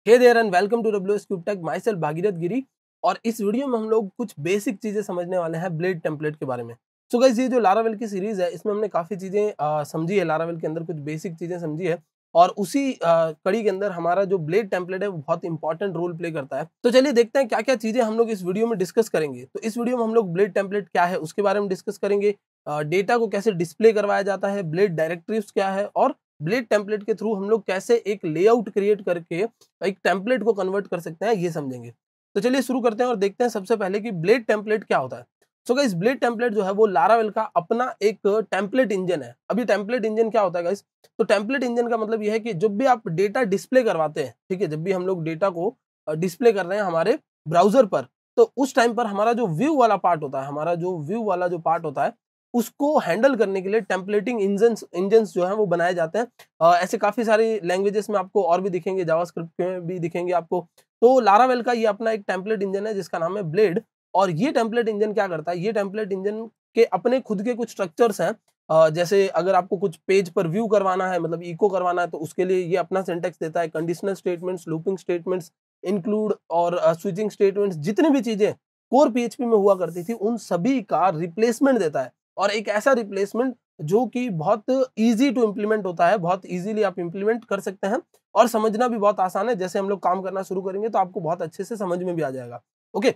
Hey there and welcome to WS Cube Tech, myself Bhagirath Giri. और इस video में हम लोग कुछ बेसिक चीजें समझने वाले हैं ब्लेड टेम्पलेट के बारे में। सो गाइस, ये जो लारावेल की सीरीज है इसमें हमने काफी चीजें समझी है, लारावेल के अंदर कुछ बेसिक चीजें समझी है और उसी कड़ी के अंदर हमारा जो ब्लेड टेम्पलेट है वो बहुत इंपॉर्टेंट रोल प्ले करता है। तो चलिए देखते हैं क्या क्या चीजें हम लोग इस वीडियो में डिस्कस करेंगे। तो इस वीडियो में हम लोग ब्लेड टेम्पलेट क्या है उसके बारे में डिस्कस करेंगे, डेटा को कैसे डिस्प्ले करवाया जाता है, ब्लेड डायरेक्टिव्स क्या है और ब्लेड टेम्पलेट के थ्रू हम लोग कैसे एक लेआउट क्रिएट करके एक टेम्पलेट को कन्वर्ट कर सकते हैं, ये समझेंगे। तो चलिए शुरू करते हैं और देखते हैं सबसे पहले कि ब्लेड टेम्पलेट क्या होता है। सो गाइस, ब्लेड टेम्पलेट जो है वो लारावेल का अपना एक टेम्पलेट इंजन है। अभी टेम्पलेट इंजन क्या होता है गाइस? तो टेम्पलेट इंजन का मतलब ये है कि जब भी आप डेटा डिस्प्ले करवाते हैं, ठीक है, जब भी हम लोग डेटा को डिस्प्ले कर रहे हैं हमारे ब्राउजर पर, तो उस टाइम पर हमारा जो व्यू वाला पार्ट होता है, हमारा जो व्यू वाला जो पार्ट होता है उसको हैंडल करने के लिए टेम्पलेटिंग इंजन्स जो है वो बनाए जाते हैं। ऐसे काफी सारी लैंग्वेजेस में आपको और भी दिखेंगे, जावास्क्रिप्ट में भी दिखेंगे आपको। तो लारावेल का ये अपना एक टेम्पलेट इंजन है जिसका नाम है ब्लेड। और ये टेम्पलेट इंजन क्या करता है, ये टेम्पलेट इंजन के अपने खुद के कुछ स्ट्रक्चर्स हैं। जैसे अगर आपको कुछ पेज पर व्यू करवाना है, मतलब इको करवाना है, तो उसके लिए ये अपना सिंटेक्स देता है। Conditional statements, looping statements, include और स्विचिंग स्टेटमेंट्स, जितनी भी चीजें कोर पीएचपी में हुआ करती थी उन सभी का रिप्लेसमेंट देता है। और एक ऐसा रिप्लेसमेंट जो कि बहुत ईजी टू इम्प्लीमेंट होता है, बहुत ईजीली आप इम्प्लीमेंट कर सकते हैं और समझना भी बहुत आसान है। जैसे हम लोग काम करना शुरू करेंगे तो आपको बहुत अच्छे से समझ में भी आ जाएगा। ओके,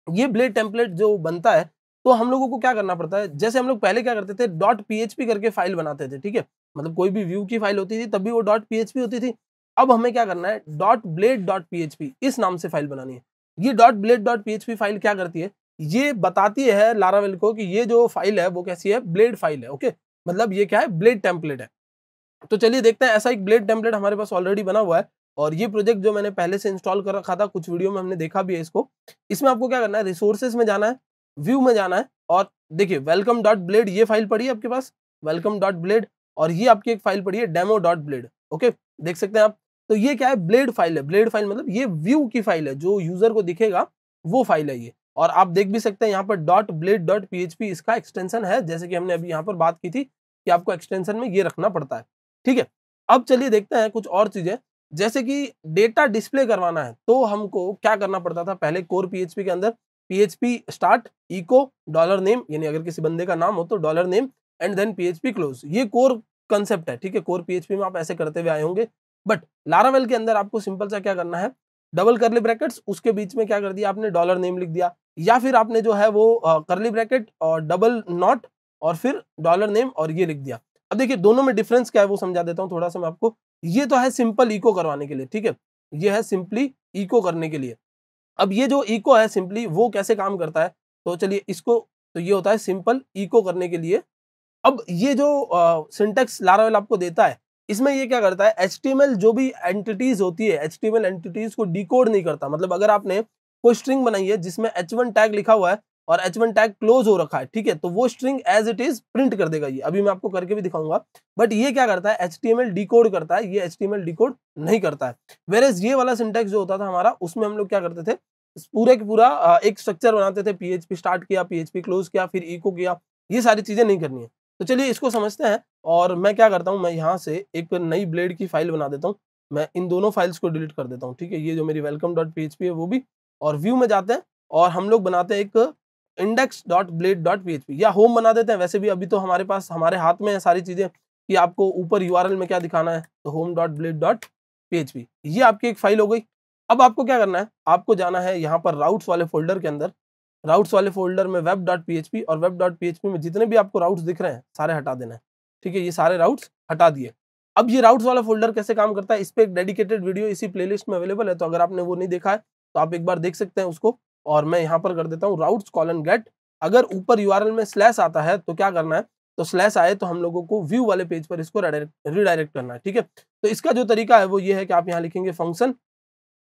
ये ब्लेड टेम्पलेट जो बनता है तो हम लोगों को क्या करना पड़ता है, जैसे हम लोग पहले क्या करते थे, डॉट पीएचपी करके फाइल बनाते थे, ठीक है, मतलब कोई भी व्यू की फाइल होती थी तब भी वो डॉट पीएचपी होती थी। अब हमें क्या करना है, डॉट ब्लेड डॉट पीएचपी इस नाम से फाइल बनानी है। ये dot blade dot PHP file क्या करती है, ये बताती है लारावेल को कि ये जो फाइल है वो कैसी है, ब्लेड फाइल है। ओके, मतलब ये क्या है, ब्लेड टेम्पलेट है। तो चलिए देखते हैं, ऐसा एक ब्लेड टेम्पलेट हमारे पास ऑलरेडी बना हुआ है और ये प्रोजेक्ट जो मैंने पहले से इंस्टॉल कर रखा था, कुछ वीडियो में हमने देखा भी है इसको। इसमें आपको क्या करना है, रिसोर्सेज में जाना है, व्यू में जाना है और देखिए वेलकम डॉट ब्लेड ये फाइल पड़ी है आपके पास, वेलकम डॉट ब्लेड। और ये आपकी एक फाइल पड़ी है डेमो डॉट ब्लेड। ओके, देख सकते हैं आप। तो ये क्या है, ब्लेड फाइल है। ब्लेड फाइल मतलब ये व्यू की फाइल है, जो यूजर को दिखेगा वो फाइल है ये। और आप देख भी सकते हैं यहाँ पर डॉट ब्लेड डॉट पीएचपी इसका एक्सटेंशन है, जैसे कि हमने अभी यहाँ पर बात की थी कि आपको एक्सटेंशन में ये रखना पड़ता है। ठीक है, अब चलिए देखते हैं कुछ और चीजें। जैसे कि डेटा डिस्प्ले करवाना है तो हमको क्या करना पड़ता था पहले कोर पीएचपी के अंदर, PHP start echo dollar name, यानी अगर किसी बंदे का नाम हो तो dollar name and then PHP close. ये कोर कंसेप्ट है, ठीक है, कोर पीएचपी में आप ऐसे करते हुए आए होंगे। बट लारावेल के अंदर आपको सिंपल सा क्या करना है, डबल करली ब्रैकेट्स, उसके बीच में क्या कर दिया आपने, डॉलर नेम लिख दिया, या फिर आपने जो है वो करली ब्रैकेट और डबल नॉट और फिर डॉलर नेम और ये लिख दिया। अब देखिए दोनों में डिफरेंस क्या है वो समझा देता हूं थोड़ा सा मैं आपको। ये तो है सिंपल इको करवाने के लिए, ठीक है, ये है सिंपली इको करने के लिए। अब ये जो इको है सिंपली, वो कैसे काम करता है, तो चलिए इसको, तो ये होता है सिंपल इको करने के लिए। अब ये जो सिंटेक्स लारावेल आपको देता है, इसमें ये क्या करता है, एचटीएमएल जो भी एंटिटीज होती है, एचटीएमएल एंटिटीज को डिकोड नहीं करता। मतलब अगर आपने कोई स्ट्रिंग बनाई है जिसमें h1 टैग लिखा हुआ है और h1 टैग क्लोज हो रखा है, ठीक है, तो वो string as it is print कर देगा। ये अभी मैं आपको करके भी दिखाऊंगा। बट ये क्या करता है, एचटीएमएल डिकोड करता है, ये एचटीएमएल डिकोड नहीं करता है। वेरेज ये वाला सिंटेक्स जो होता था हमारा, उसमें हम लोग क्या करते थे, पूरे का पूरा एक स्ट्रक्चर बनाते थे, पीएचपी स्टार्ट किया, पीएचपी क्लोज किया, फिर इको किया। ये सारी चीजें नहीं करनी है। तो चलिए इसको समझते हैं। और मैं क्या करता हूँ, मैं यहाँ से एक नई ब्लेड की फाइल बना देता हूँ। मैं इन दोनों फाइल्स को डिलीट कर देता हूँ, ठीक है, ये जो मेरी वेलकम डॉट पीएचपी है वो भी। और व्यू में जाते हैं और हम लोग बनाते हैं एक index dot blade dot PHP, या होम बना देते हैं। वैसे भी अभी तो हमारे पास, हमारे हाथ में है सारी चीजें कि आपको ऊपर यूआरएल में क्या दिखाना है, तो home dot blade dot PHP, ये आपकी एक फाइल हो गई। अब आपको क्या करना है, आपको जाना है यहाँ पर राउट्स वाले फोल्डर के अंदर। राउट्स वाले फोल्डर में वेब डॉट पीएचपी, और वेब डॉट पीएचपी में जितने भी आपको राउट्स दिख रहे हैं सारे हटा देना है। ठीक है, ये सारे राउट्स हटा दिए। अब ये राउट्स वाला फोल्डर कैसे काम करता है, इस पे एक डेडिकेटेड वीडियो इसी प्लेलिस्ट में अवेलेबल है, तो अगर आपने वो नहीं देखा है तो आप एक बार देख सकते हैं उसको। और मैं यहाँ पर कर देता हूँ राउट्स कॉलन गेट। अगर ऊपर यूआरएल में स्लैश आता है तो क्या करना है, तो स्लैश आए तो हम लोगों को व्यू वाले पेज पर इसको रिडायरेक्ट करना है। ठीक है, तो इसका जो तरीका है वो ये है कि आप यहाँ लिखेंगे फंक्शन,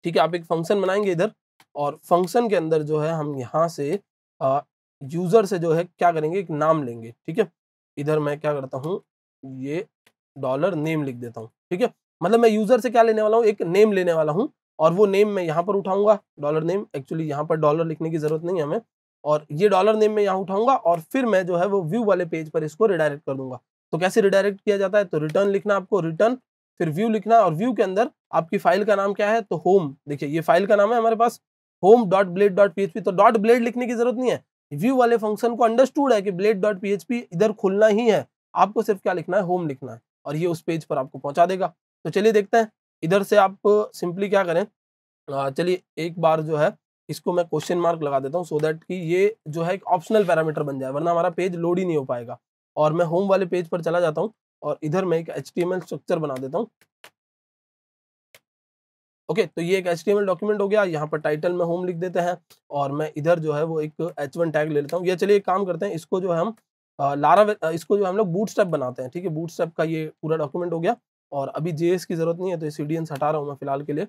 ठीक है, आप एक फंक्शन बनाएंगे इधर, और फंक्शन के अंदर जो है हम यहाँ से यूजर से जो है क्या करेंगे, एक नाम लेंगे। ठीक है, इधर मैं क्या करता हूँ, ये डॉलर नेम लिख देता हूँ। ठीक है, मतलब मैं यूजर से क्या लेने वाला हूँ, एक नेम लेने वाला हूँ, और वो नेम मैं यहाँ पर उठाऊंगा, डॉलर नेम। एक्चुअली यहाँ पर डॉलर लिखने की जरूरत नहीं है हमें, और ये डॉलर नेम मैं यहाँ उठाऊंगा और फिर मैं जो है वो व्यू वाले पेज पर इसको रिडायरेक्ट कर दूंगा। तो कैसे रिडायरेक्ट किया जाता है, तो रिटर्न लिखना आपको, रिटर्न फिर व्यू लिखना है और व्यू के अंदर आपकी फाइल का नाम क्या है, तो होम, देखिए ये फाइल का नाम है हमारे पास home.blade.php, तो डॉट ब्लेड लिखने की जरूरत नहीं है, व्यू वाले फंक्शन को अंडरस्टूड है कि blade.php इधर खुलना ही है, आपको सिर्फ क्या लिखना है, होम लिखना है और ये उस पेज पर आपको पहुंचा देगा। तो चलिए देखते हैं, इधर से आप सिंपली क्या करें, चलिए एक बार जो है इसको मैं क्वेश्चन मार्क लगा देता हूँ, सो दैट कि ये जो है एक ऑप्शनल पैरामीटर बन जाए, वरना हमारा पेज लोड ही नहीं हो पाएगा। और मैं होम वाले पेज पर चला जाता हूँ और इधर मैं एक HTML स्ट्रक्चर बना देता हूँ। ओके, तो ये एक HTML डॉक्यूमेंट हो गया, यहाँ पर टाइटल में होम लिख देते हैं और मैं इधर जो है वो एक H1 टैग ले लेता हूँ। ये चलिए एक काम करते हैं, इसको जो है हम इसको जो हम लोग बूटस्ट्रैप बनाते हैं, ठीक है, बूटस्ट्रैप का ये पूरा डॉक्यूमेंट हो गया और अभी JS की जरूरत नहीं है, तो CDN हटा रहा हूँ मैं फिलहाल के लिए।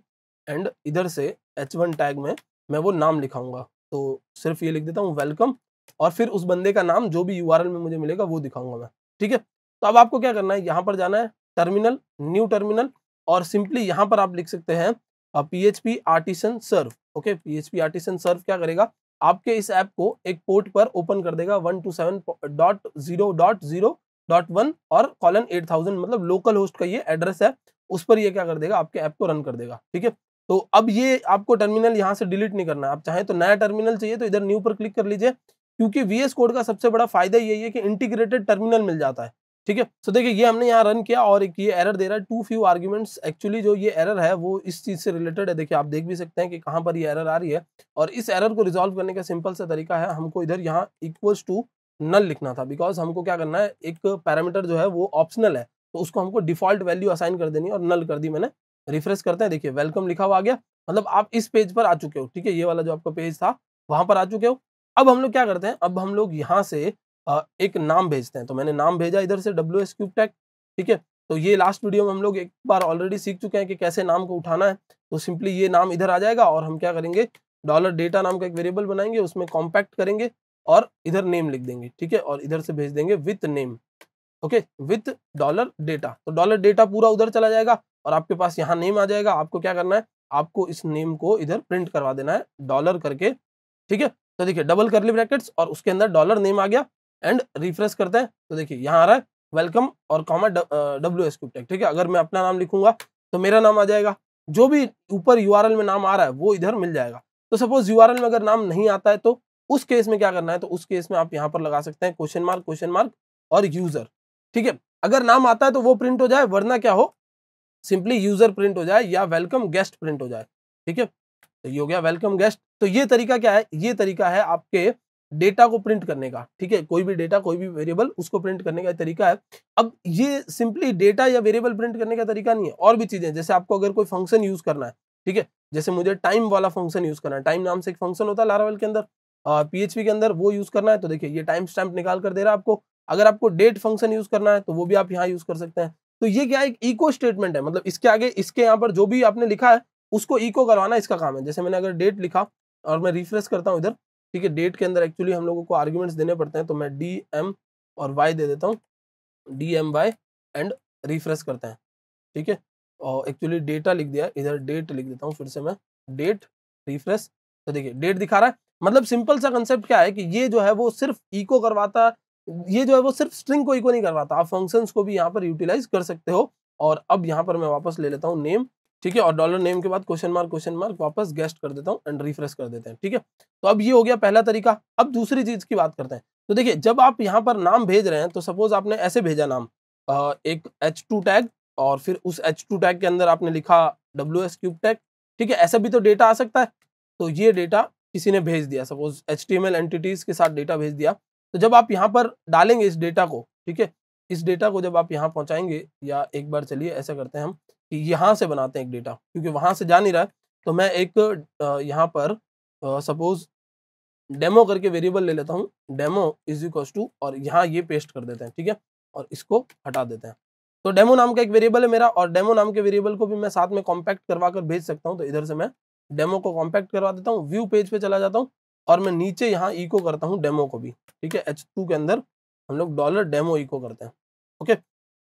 एंड इधर से H1 टैग में मैं वो नाम लिखाऊंगा, तो सिर्फ ये लिख देता हूँ वेलकम और फिर उस बंदे का नाम जो भी URL में मुझे मिलेगा वो दिखाऊंगा मैं, ठीक है। तो अब आपको क्या करना है, यहाँ पर जाना है टर्मिनल, न्यू टर्मिनल और सिंपली यहाँ पर आप लिख सकते हैं PHP आर्टिसन सर्व। ओके, PHP आर्टिसन सर्व क्या करेगा, आपके इस ऐप को एक पोर्ट पर ओपन कर देगा 127.0.0.1 और कॉलन 8000, मतलब लोकल होस्ट का ये एड्रेस है, उस पर ये क्या कर देगा, आपके ऐप को रन कर देगा, ठीक है। तो अब ये आपको टर्मिनल यहाँ से डिलीट नहीं करना है, आप चाहें तो नया टर्मिनल चाहिए तो इधर न्यू पर क्लिक कर लीजिए, क्योंकि VS कोड का सबसे बड़ा फायदा यही है कि इंटीग्रेटेड टर्मिनल मिल जाता है, ठीक है। तो देखिए ये हमने यहाँ रन किया और एक ये एरर दे रहा है, टू फ्यू आर्ग्यूमेंट्स। एक्चुअली जो ये एरर है वो इस चीज से रिलेटेड है, देखिए आप देख भी सकते हैं कि कहाँ पर ये एरर आ रही है और इस एरर को रिजॉल्व करने का सिंपल सा तरीका है, हमको इधर यहाँ इक्वल्स टू नल लिखना था, बिकॉज हमको क्या करना है, एक पैरामीटर जो है वो ऑप्शनल है, तो उसको हमको डिफॉल्ट वैल्यू असाइन कर देनी है और नल कर दी मैंने। रिफ्रेश करते हैं, देखिए वेलकम लिखा हुआ आ गया, मतलब आप इस पेज पर आ चुके हो, ठीक है, ये वाला जो आपका पेज था वहां पर आ चुके हो। अब हम लोग क्या करते हैं, अब हम लोग यहाँ से एक नाम भेजते हैं, तो मैंने नाम भेजा इधर से WS क्यूब टैग, ठीक है। तो ये लास्ट वीडियो में हम लोग एक बार ऑलरेडी सीख चुके हैं कि कैसे नाम को उठाना है, तो सिंपली ये नाम इधर आ जाएगा और हम क्या करेंगे, $data नाम का एक वेरिएबल बनाएंगे, उसमें कॉम्पैक्ट करेंगे और इधर नेम लिख देंगे, ठीक है, और इधर से भेज देंगे with name, okay, with $data, तो $data पूरा उधर चला जाएगा और आपके पास यहाँ नेम आ जाएगा। आपको क्या करना है, आपको इस नेम को इधर प्रिंट करवा देना है डॉलर करके, ठीक है। तो देखिए डबल करली ब्रैकेट्स और उसके अंदर डॉलर नेम आ गया एंड रिफ्रेश करते हैं, तो देखिए यहाँ आ रहा है वेलकम और कॉमा WS क्यूब टैग, ठीक है। अगर मैं अपना नाम लिखूंगा तो मेरा नाम आ जाएगा, जो भी ऊपर URL में नाम आ रहा है वो इधर मिल जाएगा। तो सपोज URL में अगर नाम नहीं आता है तो उस केस में क्या करना है, तो उस केस में आप यहाँ पर लगा सकते हैं क्वेश्चन मार्क और यूजर, ठीक है। अगर नाम आता है तो वो प्रिंट हो जाए, वरना क्या हो, सिंपली यूजर प्रिंट हो जाए या वेलकम गेस्ट प्रिंट हो जाए, ठीक है। तो ये हो गया वेलकम गेस्ट। तो ये तरीका क्या है, ये तरीका है आपके डेटा को प्रिंट करने का, ठीक है, कोई भी डेटा कोई भी वेरिएबल उसको प्रिंट करने का तरीका है। अब ये सिंपली डेटा या वेरिएबल प्रिंट करने का तरीका नहीं है, और भी चीजें, जैसे आपको अगर कोई फंक्शन यूज करना है, ठीक है, जैसे मुझे टाइम वाला फंक्शन यूज करना है, टाइम नाम से एक फंक्शन होता है लारावेल के अंदर, PHP के अंदर, वो यूज करना है, तो देखिए ये टाइम स्टैम्प निकाल कर दे रहा है आपको। अगर आपको डेट फंक्शन यूज करना है तो वो भी आप यहाँ यूज कर सकते हैं। तो ये क्या है, एक इको स्टेटमेंट है, मतलब इसके आगे इसके यहाँ पर जो भी आपने लिखा है उसको इको करवाना इसका काम है। जैसे मैंने अगर डेट लिखा और मैं रिफ्रेश करता हूँ इधर, ठीक है, डेट के अंदर एक्चुअली हम लोगों को आर्ग्यूमेंट्स देने पड़ते हैं, तो मैं DM और Y दे देता हूँ, DMY एंड रिफ्रेश करते हैं, ठीक है। और एक्चुअली डेटा लिख दिया, इधर डेट लिख देता हूँ फिर से मैं, डेट रिफ्रेश, तो देखिए डेट दिखा रहा है। मतलब सिंपल सा कंसेप्ट क्या है कि ये जो है वो सिर्फ इको करवाता, ये जो है वो सिर्फ स्ट्रिंग को इको नहीं करवाता, आप फंक्शंस को भी यहाँ पर यूटिलाइज कर सकते हो। और अब यहाँ पर मैं वापस ले लेता हूँ नेम, ठीक है, और डॉलर नेम के बाद क्वेश्चन मार्क वापस गेस्ट कर देता हूँ एंड रिफ्रेश कर देते हैं, ठीक है। तो अब ये हो गया पहला तरीका। अब दूसरी चीज की बात करते हैं। तो देखिए जब आप यहाँ पर नाम भेज रहे हैं, तो सपोज आपने ऐसे भेजा नाम, एक H2 टैग और फिर उस H2 टैग के अंदर आपने लिखा WS क्यूब टैग, ठीक है, ऐसा भी तो डेटा आ सकता है। तो ये डेटा किसी ने भेज दिया, सपोज HTML एंटिटीज के साथ डेटा भेज दिया। तो जब आप यहाँ पर डालेंगे इस डेटा को, ठीक है, इस डेटा को जब आप यहाँ पहुंचाएंगे, या एक बार चलिए ऐसा करते हैं हम कि यहाँ से बनाते हैं एक डेटा, क्योंकि वहां से जा नहीं रहा है, तो मैं एक यहाँ पर सपोज डेमो करके वेरिएबल ले लेता हूँ, डेमो इज इक्वल टू, और यहाँ ये पेस्ट कर देते हैं, ठीक है, और इसको हटा देते हैं। तो डेमो नाम का एक वेरिएबल है मेरा, और डेमो नाम के वेरिएबल को भी मैं साथ में कॉम्पैक्ट करवा कर भेज सकता हूँ। तो इधर से मैं डेमो को कॉम्पैक्ट करवा देता हूँ, व्यू पेज पे चला जाता हूँ और मैं नीचे यहाँ इको करता हूँ डेमो को भी, ठीक है। H2 के अंदर हम लोग डॉलर डेमो इको करते हैं, ओके।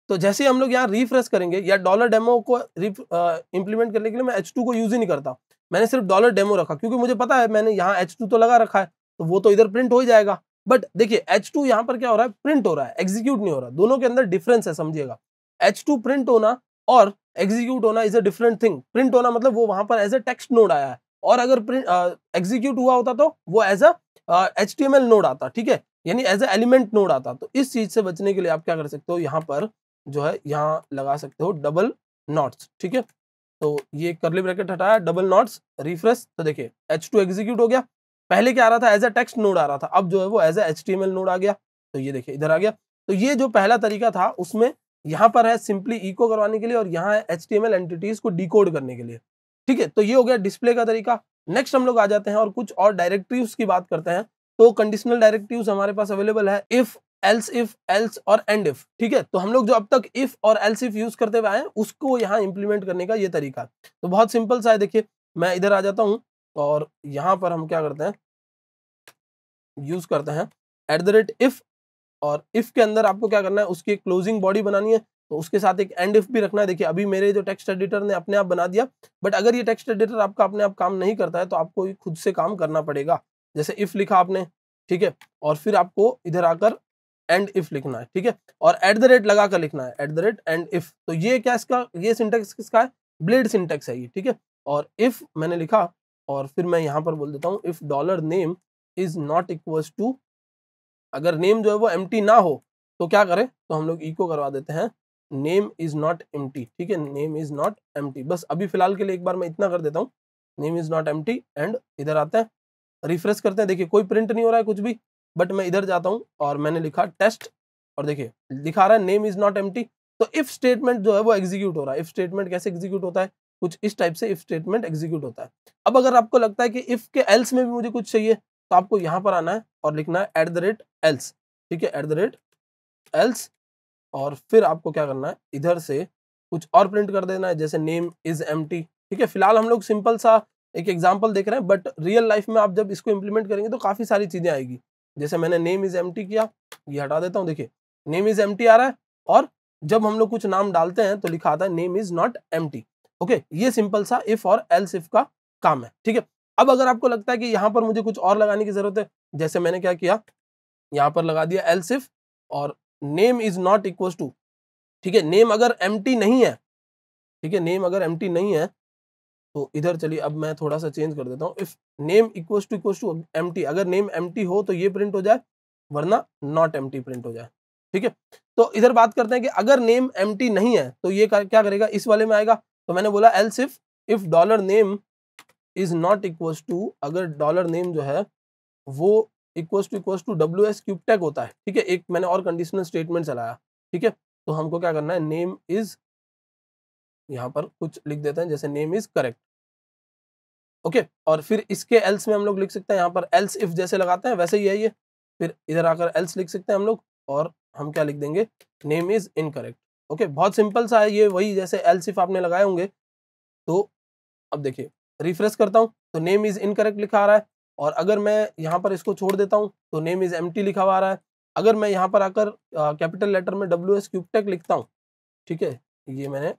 तो जैसे हम लोग यहाँ रिफ्रेश करेंगे, या डॉलर डेमो को इंप्लीमेंट करने के लिए मैं H2 को यूज ही नहीं करता, मैंने सिर्फ डॉलर डेमो रखा, क्योंकि मुझे पता है मैंने यहाँ H2 तो लगा रखा है, तो वो तो इधर प्रिंट हो ही जाएगा। बट देखिए H2 यहाँ पर क्या हो रहा है, प्रिंट हो रहा है, एग्जीक्यूट नहीं हो रहा। दोनों के अंदर डिफरेंस है, समझिएगा। H2 प्रिंट होना और एग्जीक्यूट होना is a different thing. Print होना मतलब वो वहां पर एज अ टेक्स्ट नोड आया है, और अगर एग्जीक्यूट हुआ होता तो वो एज अ HTML नोड आता, ठीक है, यानी एज अ एलिमेंट नोड आता। तो इस चीज से बचने के लिए आप क्या कर सकते हो, यहाँ पर जो है यहाँ लगा सकते हो डबल नॉट्स, ठीक है। तो ये करली ब्रैकेट हटाया, डबल नॉट्स, रिफ्रेश, तो देखिए H2 एग्जीक्यूट हो गया। पहले क्या आ रहा था, एज अ टेक्स्ट नोड आ रहा था, अब जो है वो एज अ HTML नोड आ गया। तो ये देखिए इधर आ गया। तो ये जो पहला तरीका था उसमें यहाँ पर है सिंपली इको करवाने के लिए, और यहाँ है HTML एंटिटीज को डिकोड करने के लिए, ठीक है। तो ये हो गया डिस्प्ले का तरीका। नेक्स्ट हम लोग आ जाते हैं और कुछ और डायरेक्टिव्स की बात करते हैं। तो कंडीशनल डायरेक्टिव्स हमारे पास अवेलेबल है, इफ, एल्स और एंड इफ, ठीक है। तो हम लोग जो अब तक इफ और एल्स इफ यूज करते हुए आए हैं उसको यहाँ इंप्लीमेंट करने का ये तरीका। तो बहुत सिंपल सा है, देखिए मैं इधर आ जाता हूँ और यहाँ पर हम क्या करते हैं, यूज करते हैं @if, और इफ के अंदर आपको क्या करना है, उसकी एक क्लोजिंग बॉडी बनानी है, तो उसके साथ एक एंड इफ भी रखना है। देखिए अभी मेरे जो टेक्स्ट एडिटर ने अपने आप बना दिया, बट अगर ये टेक्स्ट एडिटर आपका अपने आप काम नहीं करता है तो आपको खुद से काम करना पड़ेगा। जैसे इफ लिखा आपने, ठीक है, और फिर आपको इधर आकर एंड इफ लिखना है, ठीक है, और @ लगा कर लिखना है, एंड इफ। तो ये क्या, इसका ये सिंटेक्स किसका है, ब्लेड सिंटेक्स है ये, ठीक है। और इफ मैंने लिखा, और फिर मैं यहाँ पर बोल देता हूँ if $name is not equals to, अगर नेम जो है वो एम्प्टी ना हो तो क्या करें, तो हम लोग इको करवा देते हैं नेम इज नॉट एम्प्टी, ठीक है, नेम इज नॉट एम्प्टी। बस अभी फिलहाल के लिए एक बार मैं इतना कर देता हूँ, name is not empty, and इधर आते हैं, रिफ्रेश करते हैं, देखिए कोई प्रिंट नहीं हो रहा है कुछ भी, बट मैं इधर जाता हूँ और मैंने लिखा टेस्ट, और देखिए दिखा रहा है नेम इज नॉट एम्प्टी। तो इफ स्टेटमेंट जो है वो एग्जीक्यूट हो रहा है। इफ स्टेटमेंट कैसे एग्जीक्यूट होता है, कुछ इस टाइप से इफ स्टेटमेंट एग्जीक्यूट होता है। अब अगर आपको लगता है कि इफ के एल्स में भी मुझे कुछ चाहिए, तो आपको यहाँ पर आना है और लिखना है @else, ठीक है, @else, और फिर आपको क्या करना है, इधर से कुछ और प्रिंट कर देना है, जैसे नेम इज एम्प्टी, ठीक है। फिलहाल हम लोग सिंपल सा एक एग्जांपल देख रहे हैं, बट रियल लाइफ में आप जब इसको इंप्लीमेंट करेंगे तो काफी सारी चीजें आएगी। जैसे मैंने नेम इज एम्प्टी किया, ये हटा देता हूँ, देखिए नेम इज एम्प्टी आ रहा है, और जब हम लोग कुछ नाम डालते हैं तो लिखा आता है name is not empty. Okay, ये सिंपल सा इफ और एल्स इफ का काम है, ठीक है। अब अगर आपको लगता है कि यहाँ पर मुझे कुछ और लगाने की जरूरत है, जैसे मैंने क्या किया, यहाँ पर लगा दिया एल्स इफ और name is not equal to, ठीक है, नेम अगर एम्प्टी नहीं है, ठीक है, नेम अगर एम्प्टी नहीं है, तो इधर चलिए अब मैं थोड़ा सा चेंज कर देता हूँ, if name equal to empty, अगर नेम एम्प्टी हो तो ये प्रिंट हो जाए, वरना नॉट एम्प्टी प्रिंट हो जाए, ठीक है। तो इधर बात करते हैं कि अगर नेम एम्प्टी नहीं है तो ये क्या करेगा, इस वाले में आएगा। तो मैंने बोला else if $name is not equal to, अगर $name जो है वो equal to WS cube tag होता है, ठीक है, एक मैंने और कंडीशनल स्टेटमेंट चलाया, ठीक है। तो हमको क्या करना है, नेम इज, यहाँ पर कुछ लिख देते हैं, जैसे नेम इज करेक्ट, ओके, और फिर इसके एल्स में हम लोग लिख सकते हैं, यहाँ पर एल्स इफ जैसे लगाते हैं वैसे ही है ये, फिर इधर आकर एल्स लिख सकते हैं हम लोग, और हम क्या लिख देंगे, नेम इज इनकरेक्ट। ओके, बहुत सिंपल सा है ये, वही जैसे एल्स इफ आपने लगाए होंगे। तो अब देखिए रिफ्रेश करता हूँ तो नेम इज इनकरेक्ट लिखा आ रहा है, और अगर मैं यहाँ पर इसको छोड़ देता हूँ तो नेम इज एम्प्टी लिखा हुआ आ रहा है। अगर मैं यहाँ पर आकर कैपिटल लेटर में WS क्यूब टैग लिखता हूँ, ठीक है, ये मैंने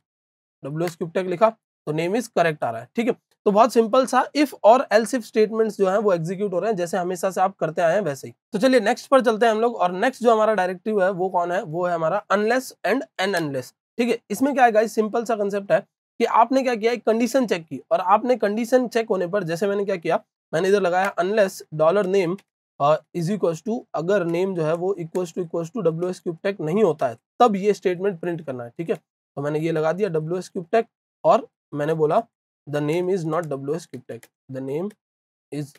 WS क्यूब टैग लिखा तो नेम इज करेक्ट आ रहा है, ठीक है। तो बहुत सिंपल सा इफ और एल्स इफ स्टेटमेंट्स जो हैं वो एग्जीक्यूट हो रहे हैं, जैसे हमेशा से आप करते आए हैं वैसे ही। तो चलिए नेक्स्ट पर चलते हैं हम लोग, और नेक्स्ट जो हमारा डायरेक्टिव है वो कौन है, वो है हमारा अनलेस एंड एन अनलेस, ठीक है। इसमें क्या है गाइस, सिंपल सा कंसेप्ट है कि आपने क्या किया, एक कंडीशन चेक की, और आपने कंडीशन चेक होने पर, जैसे मैंने क्या किया, मैंने इधर लगाया unless $name is equal to, अगर नेम जो है वो equal to WS cube tag नहीं होता है तब ये स्टेटमेंट प्रिंट करना है, ठीक है। तो मैंने ये लगा दिया WS क्यूब टैग, और मैंने बोला the name is not WS cube tag, the name is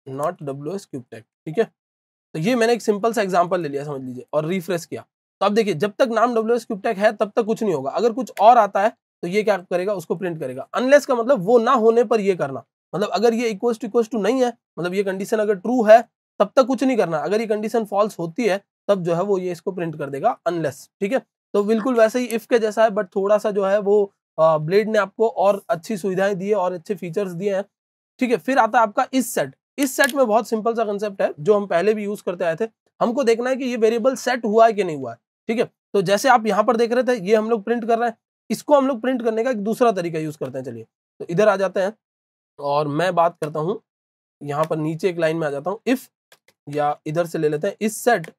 not WS cube tag, ठीक है। तो ये मैंने एक सिंपल सा एग्जांपल ले लिया, समझ लीजिए, और रिफ्रेश किया। तो अब देखिए जब तक नाम WS क्यूब टैग है तब तक कुछ नहीं होगा, अगर कुछ और आता है तो ये क्या करेगा, उसको प्रिंट करेगा। अनलेस का मतलब वो ना होने पर ये करना, मतलब अगर ये इक्वल टू नहीं है, मतलब ये कंडीशन अगर ट्रू है तब तक कुछ नहीं करना, अगर ये कंडीशन फॉल्स होती है तब जो है वो ये इसको प्रिंट कर देगा, अनलेस, ठीक है। तो बिल्कुल वैसे ही इफ के जैसा है, बट थोड़ा सा जो है वो ब्लेड ने आपको और अच्छी सुविधाएं दी है और अच्छे फीचर्स दिए हैं, ठीक है। फिर आता है आपका इस सेट। इस सेट में बहुत सिंपल सा कंसेप्ट है जो हम पहले भी यूज करते आए थे, हमको देखना है कि ये वेरिएबल सेट हुआ है कि नहीं हुआ है, ठीक है। तो जैसे आप यहाँ पर देख रहे थे, ये हम लोग प्रिंट कर रहे हैं, इसको हम लोग प्रिंट करने का एक दूसरा तरीका यूज करते हैं। चलिए तो इधर आ जाते हैं और मैं बात करता हूँ, यहाँ पर नीचे एक लाइन में आ जाता हूँ, इफ, या इधर से ले लेते हैं इस सेट,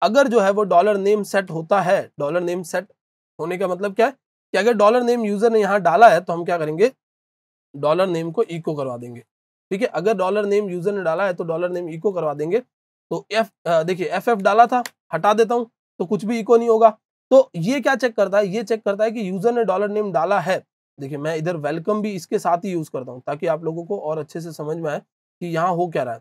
अगर जो है वो $name सेट होता है, $name सेट होने का मतलब क्या है कि अगर डॉलर नेम यूजर ने यहाँ डाला है तो हम क्या करेंगे, डॉलर नेम को इको करवा देंगे। ठीक है, अगर डॉलर नेम यूजर ने डाला है तो डॉलर नेम इको करवा देंगे। तो देखिए एफ डाला था, हटा देता हूँ तो कुछ भी इको नहीं होगा। तो ये क्या चेक करता है, ये चेक करता है कि यूजर ने डॉलर नेम डाला है। देखिए मैं इधर वेलकम भी इसके साथ ही यूज करता हूँ ताकि आप लोगों को और अच्छे से समझ में आए कि यहाँ हो क्या रहा है।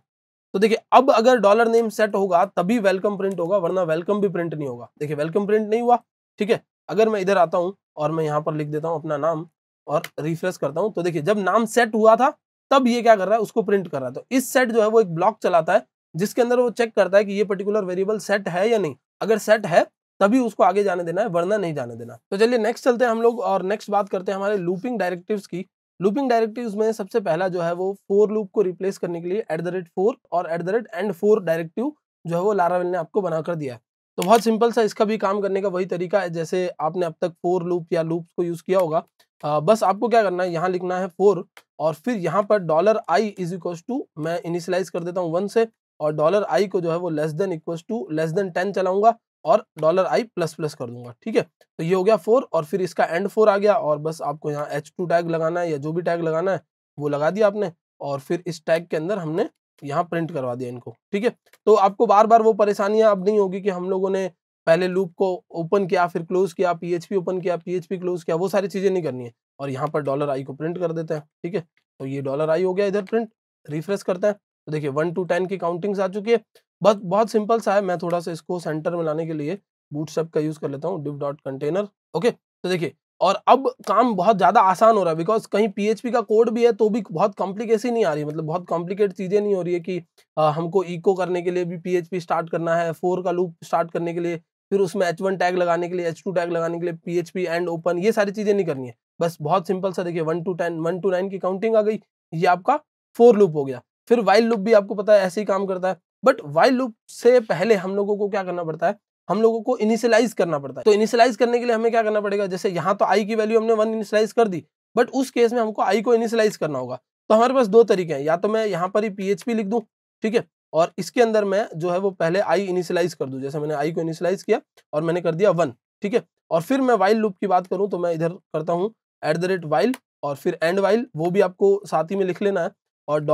तो देखिए अब अगर डॉलर नेम सेट होगा तभी वेलकम प्रिंट होगा, वरना वेलकम भी प्रिंट नहीं होगा। देखिए वेलकम प्रिंट नहीं हुआ। ठीक है, अगर मैं इधर आता हूँ और मैं यहाँ पर लिख देता हूँ अपना नाम और रिफ्रेश करता हूँ, तो देखिए जब नाम सेट हुआ था तब ये क्या कर रहा है, उसको प्रिंट कर रहा है। तो इस सेट जो है वो एक ब्लॉक चलाता है जिसके अंदर वो चेक करता है कि ये पर्टिकुलर वेरिएबल सेट है या नहीं। अगर सेट है तभी उसको आगे जाने देना है, वरना नहीं जाने देना। तो चलिए नेक्स्ट चलते हैं हम लोग और नेक्स्ट बात करते हैं हमारे लूपिंग डायरेक्टिव्स की। लूपिंग डायरेक्टिव्स में सबसे पहला जो है वो फॉर लूप को रिप्लेस करने के लिए @4 और @end4 डायरेक्टिव जो है वो लारावेल ने आपको बनाकर दिया है। तो बहुत सिंपल सा इसका भी काम करने का वही तरीका है जैसे आपने अब तक फॉर लूप या लूप्स को यूज किया होगा। बस आपको क्या करना है, यहाँ लिखना है फॉर और फिर यहाँ पर $i इज इक्वल्स टू, मैं इनिशियलाइज कर देता हूँ 1 से, और $i को जो है वो less than equals to less than 10 चलाऊंगा और $i प्लस प्लस कर दूंगा। ठीक है, तो ये हो गया 4 और फिर इसका एंड 4 आ गया और बस आपको यहाँ h2 टैग लगाना है या जो भी टैग लगाना है वो लगा दिया आपने और फिर इस टैग के अंदर हमने यहाँ प्रिंट करवा दिया इनको। ठीक है, तो आपको बार बार वो परेशानियां अब नहीं होगी कि हम लोगों ने पहले लूप को ओपन किया फिर क्लोज किया, PHP ओपन किया PHP क्लोज किया, वो सारी चीजें नहीं करनी है। और यहाँ पर $i को प्रिंट कर देते हैं। ठीक है, तो ये $i हो गया इधर प्रिंट। रिफ्रेश करते हैं तो देखिए 1 to 10 की काउंटिंग्स आ चुकी है। बस बहुत सिंपल सा है, मैं थोड़ा सा इसको सेंटर में लाने के लिए बूटस्ट्रैप का यूज कर लेता हूँ, div.container। ओके, तो देखिए और अब काम बहुत ज्यादा आसान हो रहा है बिकॉज कहीं PHP का कोड भी है तो भी बहुत कॉम्प्लिकेसी नहीं आ रही है, मतलब बहुत कॉम्प्लिकेट चीजें नहीं हो रही है कि हमको इको करने के लिए भी PHP स्टार्ट करना है, फॉर का लूप स्टार्ट करने के लिए, फिर उसमें h1 टैग लगाने के लिए, h2 टैग लगाने के लिए PHP एंड ओपन, ये सारी चीजें नहीं करनी है। बस बहुत सिंपल सा देखिए 1 to 10 1 to 9 की काउंटिंग आ गई, ये आपका फॉर लूप हो गया। फिर वाइल लूप भी आपको पता है ऐसे ही काम करता है, बट वाइल लूप से पहले हम लोगों को क्या करना पड़ता है, हम लोगों को इनिशियलाइज करना पड़ता है। तो इनिशियलाइज करने के लिए हमें क्या करना पड़ेगा, जैसे यहाँ तो i की वैल्यू हमने 1 इनिशियलाइज कर दी, बट उस केस में हमको i को इनिशियलाइज करना होगा। तो हमारे पास दो तरीके हैं, या तो मैं यहाँ पर ही PHP लिख दूं, ठीक है, और इसके अंदर मैं जो है वो पहले i इनिशियलाइज कर दूं, जैसे मैंने i को इनिशियलाइज किया और मैंने कर दिया 1। ठीक है, और फिर मैं वाइल लूप की बात करूं तो मैं इधर करता हूं @while और फिर एंड वाइल, वो भी आपको साथ ही में लिख लेना है, और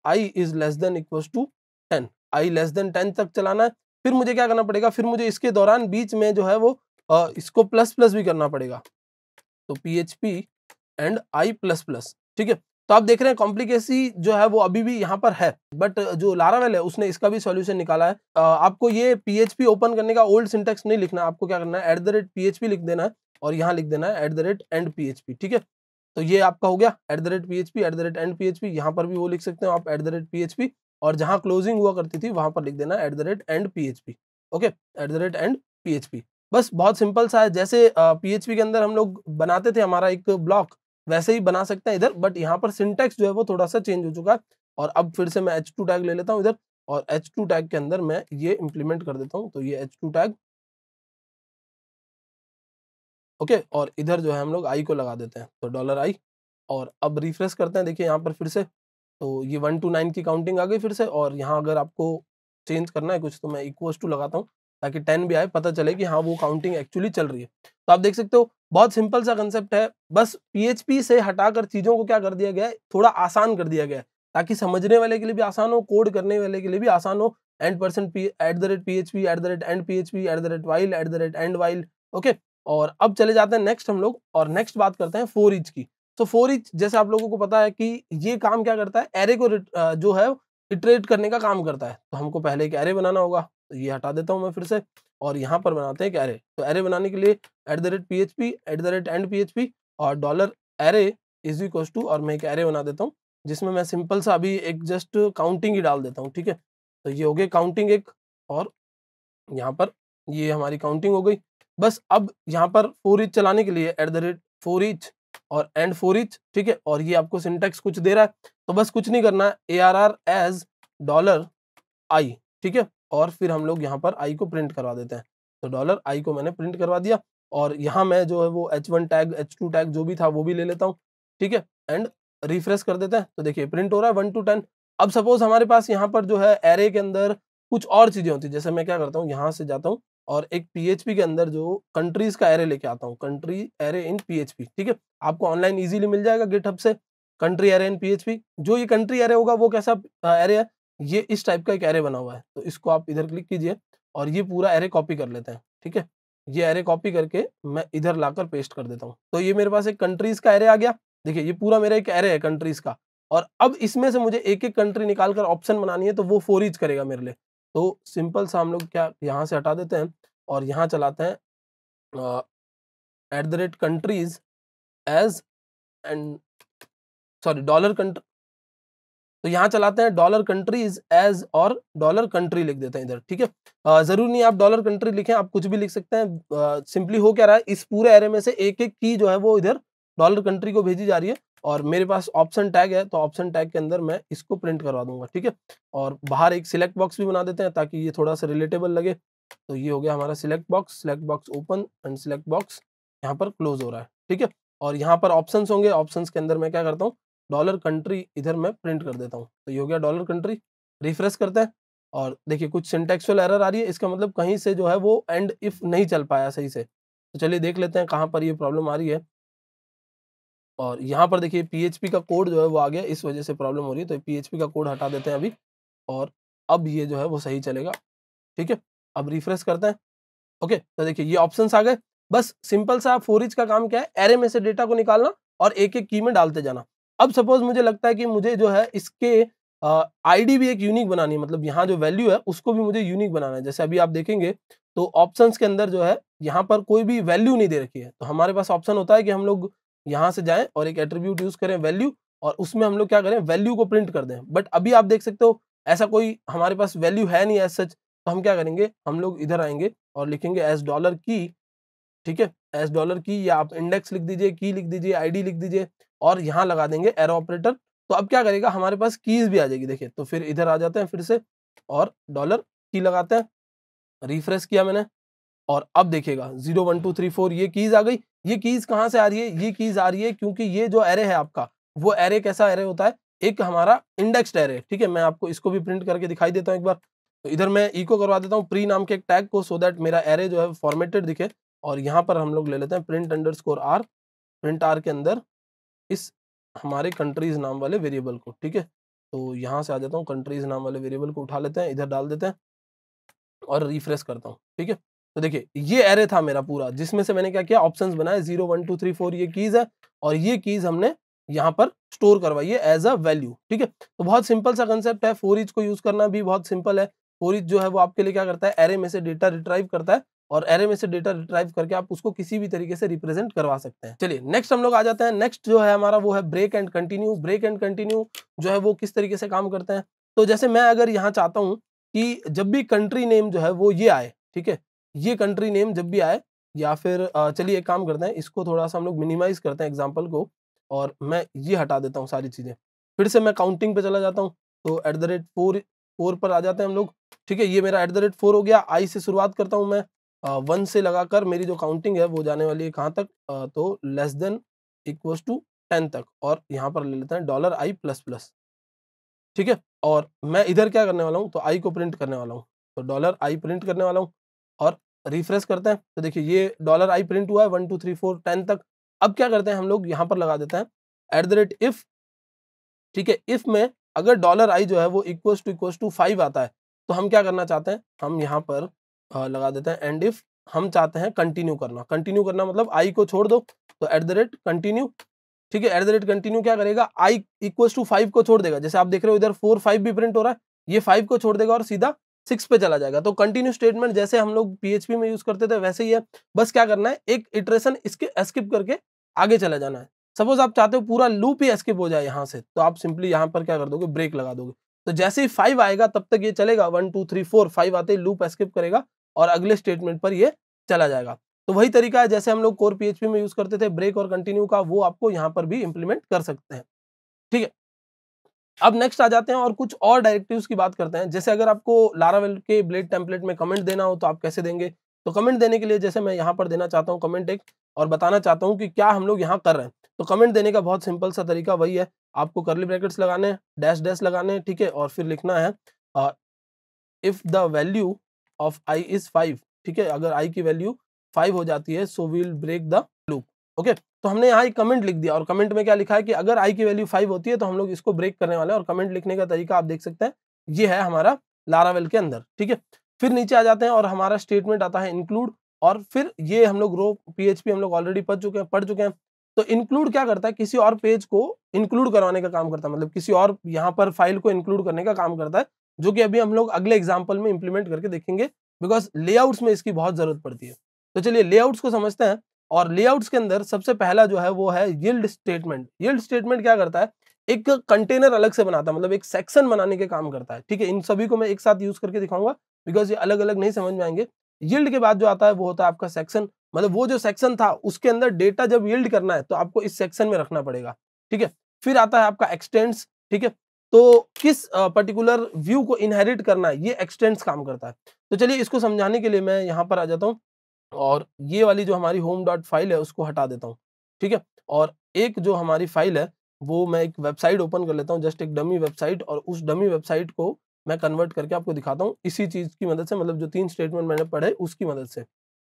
$i is less than equals to 10, i less than 10 तक चलाना है। फिर मुझे क्या करना पड़ेगा, फिर मुझे इसके दौरान बीच में जो है वो इसको प्लस प्लस भी करना पड़ेगा, तो PHP and i plus plus. ठीक है, तो आप देख रहे हैं कॉम्प्लिकेसी जो है वो अभी भी यहाँ पर है, बट जो लारावेल है उसने इसका भी सॉल्यूशन निकाला है। आपको ये PHP ओपन करने का ओल्ड सिंटेक्स नहीं लिखना, आपको क्या करना है @PHP लिख देना है और यहाँ लिख देना है @endPHP। ठीक है, तो ये आपका हो गया @PHP @endPHP, यहाँ पर भी वो लिख सकते हो आप @PHP, और जहाँ क्लोजिंग हुआ करती थी वहां पर लिख देना @endPHP। Okay, @endPHP। बस बहुत सिंपल सा है, जैसे PHP के अंदर हम लोग बनाते थे हमारा एक ब्लॉक, वैसे ही बना सकते हैं इधर, बट यहाँ पर सिंटेक्स जो है वो थोड़ा सा चेंज हो चुका है। और अब फिर से मैं h2 टैग ले लेता हूँ इधर, और h2 टैग के अंदर मैं ये इंप्लीमेंट कर देता हूँ, तो ये h2 टैग। ओके, और इधर जो है हम लोग i को लगा देते हैं, तो $i, और अब रिफ्रेश करते हैं, देखिए यहाँ पर फिर से, तो ये 1 to 9 की काउंटिंग आ गई फिर से, और यहाँ अगर आपको चेंज करना है कुछ तो मैं इक्वल्स टू लगाता हूँ ताकि 10 भी आए, पता चले कि हाँ वो काउंटिंग एक्चुअली चल रही है। तो आप देख सकते हो बहुत सिंपल सा कंसेप्ट है, बस PHP से हटाकर चीज़ों को क्या कर दिया गया है, थोड़ा आसान कर दिया गया है ताकि समझने वाले के लिए भी आसान हो, कोड करने वाले के लिए भी आसान हो। %p @PHP @endPHP @while @endWhile। Okay, और अब चले जाते हैं नेक्स्ट हम लोग, और नेक्स्ट बात करते हैं फॉर ईच की। तो फॉर ईच जैसे आप लोगों को पता है कि ये काम क्या करता है, एरे को जो है इटरेट करने का काम करता है। तो हमको पहले एक एरे बनाना होगा, तो ये हटा देता हूँ मैं फिर से, और यहाँ पर बनाते हैं एक एरे। तो एरे बनाने के लिए @PHP @endPHP और $array इज इक्वल टू, और मैं एक एरे बना देता हूँ जिसमें मैं सिंपल सा अभी एक जस्ट काउंटिंग ही डाल देता हूँ। ठीक है, तो ये हो गई काउंटिंग एक, और यहाँ पर ये हमारी काउंटिंग हो गई। बस अब यहाँ पर फॉर ईच चलाने के लिए @for each और एंड फॉर ईच। ठीक है, और ये आपको सिंटेक्स कुछ दे रहा है, तो बस कुछ नहीं करना है, ARR एज $i। ठीक है, और फिर हम लोग यहाँ पर i को प्रिंट करवा देते हैं, तो $i को मैंने प्रिंट करवा दिया, और यहाँ मैं जो है वो h1 टैग h2 टैग जो भी था वो भी ले लेता हूँ। ठीक है, एंड रिफ्रेश कर देते हैं, तो देखिए प्रिंट हो रहा है 1 to 10। अब सपोज हमारे पास यहाँ पर जो है एरे के अंदर कुछ और चीजें होती है, जैसे मैं क्या करता हूँ, यहाँ से जाता हूँ और एक PHP के अंदर जो कंट्रीज का एरे लेके आता हूँ, कंट्री एरे इन PHP, ठीक है। आपको ऑनलाइन इजीली मिल जाएगा गिटहब से, कंट्री एरे इन PHP। जो ये कंट्री एरे होगा वो कैसा एरे है, ये इस टाइप का एक एरे बना हुआ है, तो इसको आप इधर क्लिक कीजिए और ये पूरा एरे कॉपी कर लेते हैं, ठीक है। ये एरे कॉपी करके मैं इधर लाकर पेस्ट कर देता हूँ, तो ये मेरे पास एक कंट्रीज का एरे आ गया। देखिए ये पूरा मेरा एक एरे है कंट्रीज का, और अब इसमें से मुझे एक एक कंट्री निकाल कर ऑप्शन बनानी है, तो वो फॉर ईच करेगा मेरे लिए। तो सिंपल सा हम लोग क्या यहाँ से हटा देते हैं और यहाँ चलाते हैं @countries as and sorry dollar country, तो यहाँ चलाते हैं डॉलर कंट्रीज एज और डॉलर कंट्री लिख देते हैं इधर, ठीक है। जरूर नहीं आप डॉलर कंट्री लिखें, आप कुछ भी लिख सकते हैं। सिंपली हो क्या रहा है, इस पूरे एरे में से एक एक की जो है वो इधर डॉलर कंट्री को भेजी जा रही है, और मेरे पास ऑप्शन टैग है, तो ऑप्शन टैग के अंदर मैं इसको प्रिंट करवा दूंगा, ठीक है। और बाहर एक सिलेक्ट बॉक्स भी बना देते हैं ताकि ये थोड़ा सा रिलेटेबल लगे। तो ये हो गया हमारा select box open and select box यहाँ पर क्लोज हो रहा है, ठीक है। और यहाँ पर ऑप्शंस होंगे, ऑप्शंस के अंदर मैं क्या करता हूँ, डॉलर कंट्री इधर मैं प्रिंट कर देता हूँ, तो ये हो गया डॉलर कंट्री। रिफ्रेश करते हैं और देखिए कुछ सिंटेक्सुअल एरर आ रही है, इसका मतलब कहीं से जो है वो एंड इफ नहीं चल पाया सही से। तो चलिए देख लेते हैं कहाँ पर ये प्रॉब्लम आ रही है। और यहाँ पर देखिए PHP का कोड जो है वो आ गया, इस वजह से प्रॉब्लम हो रही है, तो PHP का कोड हटा देते हैं अभी, और अब ये जो है वो सही चलेगा, ठीक है। अब रिफ्रेश करते हैं। ओके, तो देखिए ये ऑप्शंस आ गए। बस सिंपल सा फॉर ईच का काम क्या है, एरे में से डेटा को निकालना और एक एक की में डालते जाना। अब सपोज मुझे लगता है कि मुझे जो है इसके आईडी भी एक यूनिक बनानी है, मतलब यहाँ जो वैल्यू है उसको भी मुझे यूनिक बनाना है। जैसे अभी आप देखेंगे तो ऑप्शंस के अंदर जो है यहाँ पर कोई भी वैल्यू नहीं दे रखी है, तो हमारे पास ऑप्शन होता है कि हम लोग यहाँ से जाएं और एक एट्रीब्यूट यूज करें वैल्यू, और उसमें हम लोग क्या करें, वैल्यू को प्रिंट कर दें। बट अभी आप देख सकते हो ऐसा कोई हमारे पास वैल्यू है नहीं एज सच, तो हम क्या करेंगे, हम लोग इधर आएंगे और लिखेंगे एज डॉलर की, ठीक है, एज डॉलर की, या आप इंडेक्स लिख दीजिए, की लिख दीजिए, आईडी लिख दीजिए, और यहाँ लगा देंगे एरो ऑपरेटर। तो अब क्या करेगा, हमारे पास कीज भी आ जाएगी। देखिए तो फिर इधर आ जाते हैं फिर से और डॉलर की लगाते हैं, रिफ्रेश किया मैंने, और अब देखिएगा 0 1 2 3 4 ये कीज आ गई। ये कीज कहाँ से आ रही है, ये कीज आ रही है क्योंकि ये जो एरे है आपका, वो एरे कैसा एरे होता है, एक हमारा इंडेक्स्ड एरे, ठीक है। मैं आपको इसको भी प्रिंट करके दिखाई देता हूँ एक बार। तो इधर मैं इको करवा देता हूँ प्री नाम के एक टैग को, सो दैट मेरा एरे जो है फॉर्मेटेड दिखे। और यहाँ पर हम लोग ले लेते हैं print underscore R, print R के अंदर इस हमारे कंट्रीज नाम वाले वेरिएबल को, ठीक है। तो यहाँ से आ जाता हूँ, कंट्रीज नाम वाले वेरिएबल को उठा लेते हैं, इधर डाल देते हैं और रिफ्रेश करता हूँ, ठीक है। तो देखिए ये एरे था मेरा पूरा, जिसमें से मैंने क्या किया, ऑप्शंस बनाए 0 1 2 3 4 ये कीज है, और ये कीज हमने यहाँ पर स्टोर करवाई है एज अ वैल्यू, ठीक है। तो बहुत सिंपल सा कंसेप्ट है, फॉर ईच को यूज करना भी बहुत सिंपल है। फॉर ईच जो है वो आपके लिए क्या करता है, एरे में से डेटा रिट्राइव करता है, और एरे में से डेटा रिट्राइव करके आप उसको किसी भी तरीके से रिप्रेजेंट करवा सकते हैं। चलिए नेक्स्ट हम लोग आ जाते हैं। नेक्स्ट जो है हमारा वो है break and continue. Break and continue जो है वो किस तरीके से काम करते हैं, तो जैसे मैं अगर यहाँ चाहता हूँ कि जब भी कंट्री नेम जो है वो ये आए, ठीक है, ये कंट्री नेम जब भी आए, या फिर चलिए एक काम करते हैं, इसको थोड़ा सा हम लोग मिनिमाइज करते हैं एग्जांपल को, और मैं ये हटा देता हूँ सारी चीजें। फिर से मैं काउंटिंग पे चला जाता हूँ, तो @4 पर आ जाते हैं हम लोग, ठीक है। ये मेरा @4 हो गया। आई से शुरुआत करता हूँ मैं, 1 से लगाकर मेरी जो काउंटिंग है वो जाने वाली है कहाँ तक, तो लेस देन इक्वल्स टू 10 तक, और यहाँ पर ले लेते हैं $i++, ठीक है। और मैं इधर क्या करने वाला हूँ, तो आई को प्रिंट करने वाला हूँ, तो $i प्रिंट करने वाला हूँ, और रिफ्रेश करते हैं। तो देखिए ये $i प्रिंट हुआ है 1 2 3 4 10 तक। अब क्या करते हैं, हम लोग यहाँ पर लगा देते हैं @if, ठीक है। इफ में अगर $i जो है वो इक्वल्स टू 5 आता है, तो हम क्या करना चाहते हैं, हम यहाँ पर लगा देते हैं एंड इफ हम चाहते हैं कंटिन्यू करना। कंटिन्यू करना मतलब आई को छोड़ दो, तो @कंटिन्यू, ठीक है। @कंटिन्यू क्या करेगा, i इक्वल्स टू 5 को छोड़ देगा। जैसे आप देख रहे हो इधर 4 5 भी प्रिंट हो रहा है, ये 5 को छोड़ देगा और सीधा 6 पे चला जाएगा। तो कंटिन्यू स्टेटमेंट जैसे हम लोग PHP में यूज करते थे वैसे ही है, बस क्या करना है, एक इटरेशन इसके स्किप करके आगे चला जाना है। सपोज आप चाहते हो पूरा लूप ही स्किप हो जाए यहाँ से, तो आप सिंपली यहाँ पर क्या कर दोगे, ब्रेक लगा दोगे। तो जैसे ही 5 आएगा तब तक ये चलेगा, 1 2 3 4 5 आते ही लूप स्किप करेगा और अगले स्टेटमेंट पर ये चला जाएगा। तो वही तरीका है जैसे हम लोग कोर PHP में यूज करते थे ब्रेक और कंटिन्यू का, वो आपको यहाँ पर भी इंप्लीमेंट कर सकते हैं, ठीक है। अब नेक्स्ट आ जाते हैं और कुछ और डायरेक्टिव्स की बात करते हैं। जैसे अगर आपको लारावेल के ब्लेड टेम्पलेट में कमेंट देना हो तो आप कैसे देंगे, तो कमेंट देने के लिए जैसे मैं यहाँ पर देना चाहता हूँ कमेंट एक, और बताना चाहता हूँ कि क्या हम लोग यहाँ कर रहे हैं। तो कमेंट देने का बहुत सिंपल सा तरीका वही है, आपको कर्ली ब्रैकेट्स लगाने हैं, डैश डैश लगाने हैं, ठीक है, और फिर लिखना है if the value of i is 5, ठीक है, अगर i की वैल्यू 5 हो जाती है so we will break the loop. Okay, तो हमने यहाँ एक कमेंट लिख दिया और कमेंट में क्या लिखा है कि अगर i की वैल्यू 5 होती है तो हम लोग इसको ब्रेक करने वाले हैं, और कमेंट लिखने का तरीका आप देख सकते हैं, ये है हमारा लारावेल के अंदर। ठीक है, फिर नीचे आ जाते हैं और हमारा स्टेटमेंट आता है इंक्लूड, और फिर ये हम लोग रो PHP हम लोग ऑलरेडी पढ़ चुके हैं। तो इंक्लूड क्या करता है, किसी और पेज को इंक्लूड करवाने का काम करता है, मतलब किसी और यहाँ पर फाइल को इंक्लूड करने का काम करता है, जो कि अभी हम लोग अगले एग्जाम्पल में इंप्लीमेंट करके देखेंगे, बिकॉज लेआउट्स में इसकी बहुत जरूरत पड़ती है। तो चलिए लेआउट्स को समझते हैं, और लेआउट्स के अंदर सबसे पहला जो है वो है यील्ड स्टेटमेंट। यील्ड स्टेटमेंट क्या करता है, एक कंटेनर अलग से बनाता है, मतलब एक सेक्शन बनाने के काम करता है। ठीक है, इन सभी को मैं एक साथ यूज करके दिखाऊंगा, बिकॉज ये अलग अलग नहीं समझ में आएंगे। यील्ड के बाद जो आता है वो होता है आपका सेक्शन, मतलब वो जो सेक्शन था उसके अंदर डेटा जब यील्ड करना है तो आपको इस सेक्शन में रखना पड़ेगा। ठीक है, फिर आता है आपका एक्सटेंड्स। ठीक है, तो किस पर्टिकुलर व्यू को इनहेरिट करना है, ये एक्सटेंड्स काम करता है। तो चलिए इसको समझाने के लिए मैं यहाँ पर आ जाता हूँ, और ये वाली जो हमारी होम डॉट फाइल है उसको हटा देता हूँ। ठीक है, और एक जो हमारी फाइल है वो मैं एक वेबसाइट ओपन कर लेता हूँ, जस्ट एक डमी वेबसाइट, और उस डमी वेबसाइट को मैं कन्वर्ट करके आपको दिखाता हूँ इसी चीज की मदद से, मतलब जो 3 स्टेटमेंट मैंने पढ़े उसकी मदद से।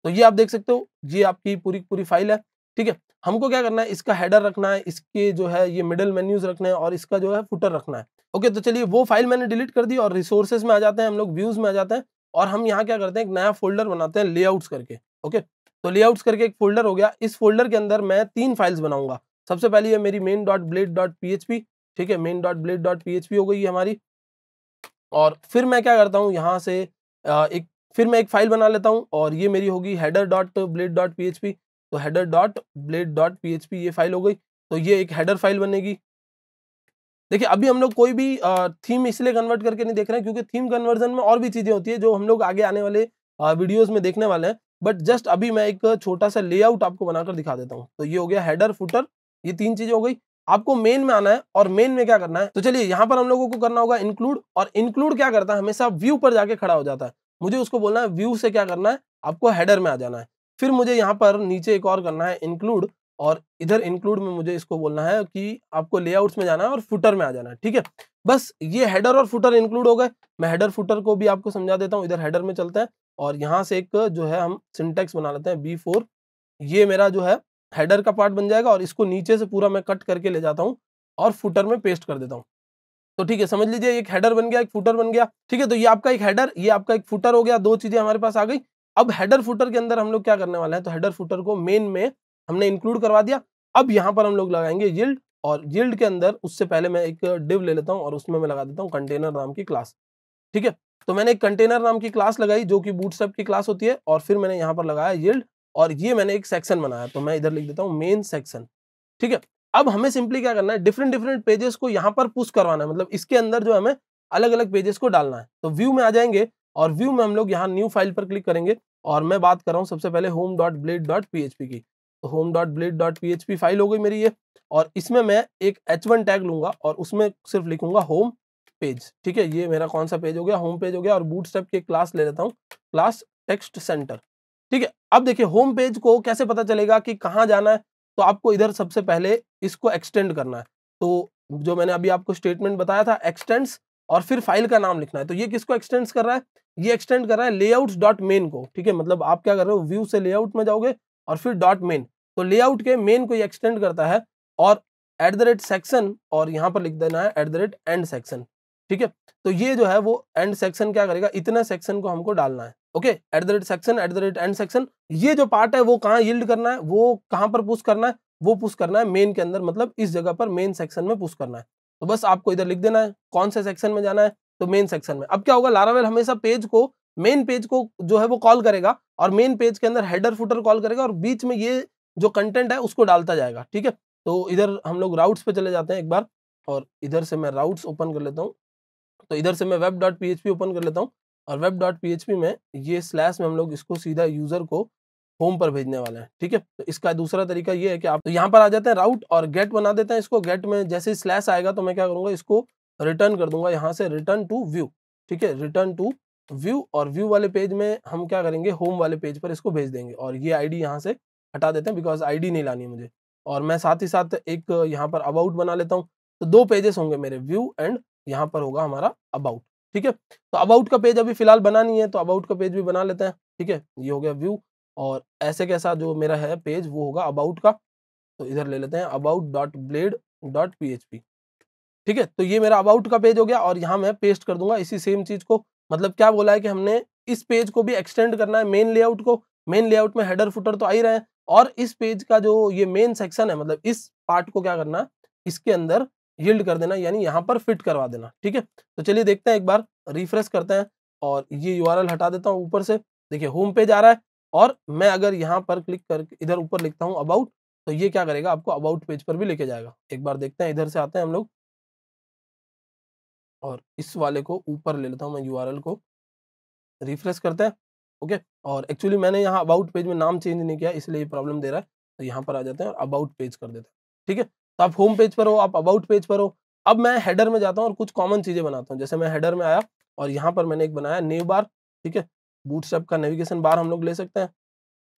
तो ये आप देख सकते हो, ये आपकी पूरी पूरी फाइल है। ठीक है, हमको क्या करना है, इसका हेडर रखना है, इसके जो है ये मिडल मेन्यूज रखने हैं, और इसका जो है फुटर रखना है। ओके, तो चलिए वो फाइल मैंने डिलीट कर दी, और रिसोर्सेज में आ जाते हैं हम लोग, व्यूज में आ जाते हैं, और हम यहाँ क्या करते हैं, एक नया फोल्डर बनाते हैं लेआउट्स करके। ओके, तो लेआउट्स करके एक फोल्डर हो गया। इस फोल्डर के अंदर मैं 3 फाइल्स बनाऊंगा। सबसे पहली है मेरी main.blade.php। ठीक है, main.blade.php हो गई है हमारी, और फिर मैं क्या करता हूँ यहाँ से फिर मैं एक फाइल बना लेता हूँ, और ये मेरी होगी header.blade.php। तो header.blade.php ये फाइल हो गई, तो ये एक हेडर फाइल बनेगी। देखिए अभी हम लोग कोई भी थीम इसलिए कन्वर्ट करके नहीं देख रहे हैं क्योंकि थीम कन्वर्जन में और भी चीजें होती है जो हम लोग आगे आने वाले वीडियोस में देखने वाले हैं, बट जस्ट अभी मैं एक छोटा सा लेआउट आपको बनाकर दिखा देता हूँ। तो ये हो गया हेडर फुटर, ये 3 चीजें हो गई। आपको मेन में आना है, और मेन में क्या करना है, तो चलिए यहाँ पर हम लोगों को करना होगा इंक्लूड, और इंक्लूड क्या करता है, हमेशा व्यू पर जाके खड़ा हो जाता है। मुझे उसको बोलना है व्यू से क्या करना है, आपको हेडर में आ जाना है। फिर मुझे यहाँ पर नीचे एक और करना है इंक्लूड, और इधर इंक्लूड में मुझे इसको बोलना है कि आपको लेआउट्स में जाना है और फुटर में आ जाना है। ठीक है, बस ये हेडर और फुटर इंक्लूड हो गए। मैं हेडर फुटर को भी आपको समझा देता हूँ, इधर हेडर में चलते हैं, और यहाँ से एक जो है हम सिंटेक्स बना लेते हैं B4। ये मेरा जो है हेडर का पार्ट बन जाएगा, और इसको नीचे से पूरा मैं कट करके ले जाता हूँ और फुटर में पेस्ट कर देता हूँ। तो ठीक है, समझ लीजिए एक हेडर बन गया, एक फुटर बन गया। ठीक है, तो ये आपका एक हेडर, ये आपका एक फुटर हो गया, 2 चीजें हमारे पास आ गई। अब हेडर फुटर के अंदर हम लोग क्या करने वाले हैं, तो हेडर फुटर को मेन में हमने इंक्लूड करवा दिया। अब यहाँ पर हम लोग लगाएंगे यील्ड, और यील्ड के अंदर उससे पहले मैं एक डिव ले लेता हूँ, और उसमें मैं लगा देता हूँ कंटेनर नाम की क्लास। ठीक है, तो मैंने एक कंटेनर नाम की क्लास लगाई जो कि बूटस्ट्रैप की क्लास होती है, और फिर मैंने यहाँ पर लगाया यील्ड, और ये मैंने एक सेक्शन बनाया, तो मैं इधर लिख देता हूँ मेन सेक्शन। ठीक है, अब हमें सिंपली क्या करना है, डिफरेंट डिफरेंट पेजेस को यहाँ पर पुश करवाना है, मतलब इसके अंदर जो हमें अलग अलग पेजेस को डालना है। तो व्यू में आ जाएंगे, और व्यू में हम लोग यहाँ न्यू फाइल पर क्लिक करेंगे, और मैं बात कर रहा हूँ सबसे पहले home.blade.php की। तो home.blade.php फाइल हो गई मेरी ये, और इसमें मैं एक h1 टैग लूंगा, और उसमें सिर्फ लिखूंगा होम पेज। ठीक है, ये मेरा कौन सा पेज हो गया, होम पेज हो गया, और बूटस्ट्रैप की क्लास ले लेता हूँ, क्लास टेक्स्ट सेंटर। ठीक है, अब देखिए होम पेज को कैसे पता चलेगा कि कहाँ जाना है, तो आपको इधर सबसे पहले इसको एक्सटेंड करना है। तो जो मैंने अभी आपको स्टेटमेंट बताया था एक्सटेंड्स, और फिर फाइल का नाम लिखना है। तो ये किसको एक्सटेंड्स कर रहा है, ये एक्सटेंड कर रहा है लेआउट्स डॉट मेन को। ठीक है, मतलब आप क्या कर रहे हो, व्यू से लेआउट में जाओगे और फिर डॉट मेन, तो लेआउट के मेन को ये एक्सटेंड करता है, और @section, और यहाँ पर लिख देना है @end section। ठीक है, तो ये जो है वो एंड सेक्शन क्या करेगा, इतने सेक्शन को हमको डालना है। ओके, @section @end section, ये जो पार्ट है वो कहाँ यील्ड करना है, वो कहाँ पर पुश करना है, वो पुश करना है मेन के अंदर, मतलब इस जगह पर मेन सेक्शन में पुश करना है। तो बस आपको इधर लिख देना है कौन से सेक्शन में जाना है, तो मेन सेक्शन में। अब क्या होगा, लारावेल हमेशा पेज को, मेन पेज को जो है वो कॉल करेगा, और मेन पेज के अंदर हेडर फुटर कॉल करेगा, और बीच में ये जो कंटेंट है उसको डालता जाएगा। ठीक है, तो इधर हम लोग राउट्स पे चले जाते हैं एक बार, और इधर से मैं राउट्स ओपन कर लेता हूँ। तो इधर से मैं web.php ओपन कर लेता हूँ, और web.php में ये स्लैश में हम लोग इसको सीधा यूजर को होम पर भेजने वाले हैं। ठीक है, तो इसका दूसरा तरीका ये है कि आप तो यहाँ पर आ जाते हैं राउट, और गेट बना देते हैं इसको। गेट में जैसे ही स्लैश आएगा तो मैं क्या करूँगा, इसको रिटर्न कर दूंगा यहाँ से, रिटर्न टू व्यू। ठीक है, रिटर्न टू व्यू, और व्यू वाले पेज में हम क्या करेंगे, होम वाले पेज पर इसको भेज देंगे, और ये आईडी यहाँ से हटा देते हैं बिकॉज आईडी नहीं लानी है मुझे। और मैं साथ ही साथ एक यहाँ पर अबाउट बना लेता हूँ। तो 2 पेजेस होंगे मेरे, व्यू एंड यहाँ पर होगा हमारा अबाउट। ठीक है, तो अबाउट का पेज अभी फिलहाल बना नहीं है, तो अबाउट का पेज भी बना लेते हैं। ठीक है, ये हो गया व्यू। और ऐसे कैसा जो मेरा है पेज वो होगा अबाउट का, तो इधर ले लेते हैं about.blade.php। ठीक है, तो ये मेरा अबाउट का पेज हो गया और यहाँ मैं पेस्ट कर दूंगा इसी सेम चीज को। मतलब क्या बोला है कि हमने इस पेज को भी एक्सटेंड करना है मेन लेआउट को। मेन लेआउट में हेडर फुटर तो आ ही रहे हैं, और इस पेज का जो ये मेन सेक्शन है, मतलब इस पार्ट को क्या करना है, इसके अंदर यील्ड कर देना, यानी यहाँ पर फिट करवा देना। ठीक है, तो चलिए देखते हैं, एक बार रिफ्रेश करते हैं और ये यूआरएल हटा देता हूँ ऊपर से। देखिए होम पेज आ रहा है, और मैं अगर यहाँ पर क्लिक करके इधर ऊपर लिखता हूँ अबाउट, तो ये क्या करेगा, आपको अबाउट पेज पर भी लेके जाएगा। एक बार देखते हैं, इधर से आते हैं हम लोग और इस वाले को ऊपर ले लेता हूँ मैं, यूआरएल को रिफ्रेश करते हैं। ओके, और एक्चुअली मैंने यहाँ अबाउट पेज में नाम चेंज नहीं किया, इसलिए ये प्रॉब्लम दे रहा है। तो यहाँ पर आ जाते हैं और अबाउट पेज कर देते हैं। ठीक है, तो आप होम पेज पर हो, आप अबाउट पेज पर हो। अब मैं हेडर में जाता हूँ और कुछ कॉमन चीजें बनाता हूँ। जैसे मैं हेडर में आया और यहाँ पर मैंने एक बनाया नेव बार। ठीक है, बूटस्ट्रैप का नेविगेशन बार हम लोग ले सकते हैं,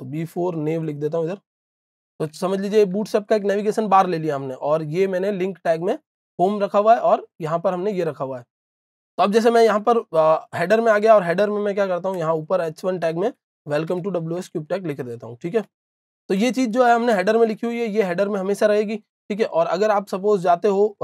तो B4 नेव लिख देता हूँ इधर। तो समझ लीजिए बूटस्ट्रैप का एक नेविगेशन बार ले लिया हमने, और ये मैंने लिंक टैग में होम रखा हुआ है और यहाँ पर हमने ये रखा हुआ है। तो अब जैसे मैं यहाँ पर हेडर में आ गया, और हेडर में मैं क्या करता हूँ, यहाँ ऊपर H1 टैग में welcome to WS cube tag लिख देता हूँ। ठीक है, तो ये चीज जो है हमने हेडर में लिखी हुई है, ये हेडर में हमेशा रहेगी। ठीक है, और अगर आप सपोज जाते हो